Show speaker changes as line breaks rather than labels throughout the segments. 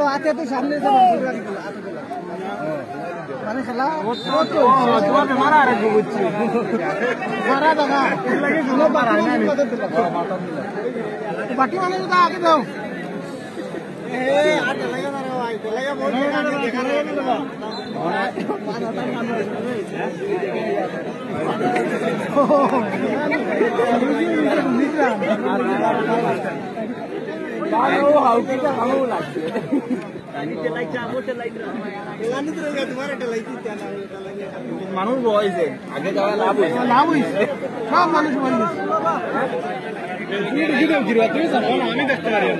आते तो सामने से माने खेला তোমার বেমার আর বুঝছি মারা দাদা লাগে শুনো পারা না বাকি মানে তো আগে দাও এ আর লাগা না ভাই লাগা বহুত আগে দেখা রে না বানো হাউ কেটা ভালো লাগছে নিতে লাইছা মোটে লাইtra এলানি তো রে তোমার এটা লাইছি না মানুষ বয়সে আগে যাওয়া লাভ হইছে সব মানুষ বলছে তুমি দেখি দাও জিরো তুমি জানো না আমি দেখতে পারি না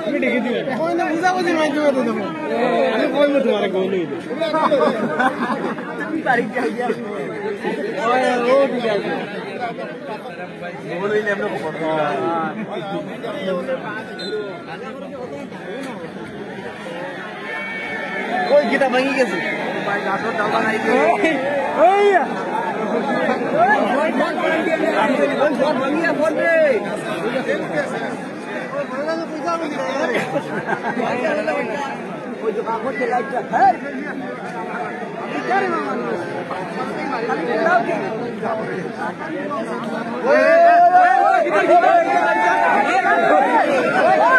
তুমি দেখি দিও এখন না বুঝা বুঝি মাইকে তো দেবো আমি কইবো তোমারে কইলি তুমি পারি যাইয়া ওই ও ঠিক আছে বলইলে আমরা করব ওই গিটা ভাঙি গেছে ভাই গাছর ডালা নাই ওই ভাঙিয়া পড়বে ওই যে কাগজে লাইটটা হ্যাঁ ওই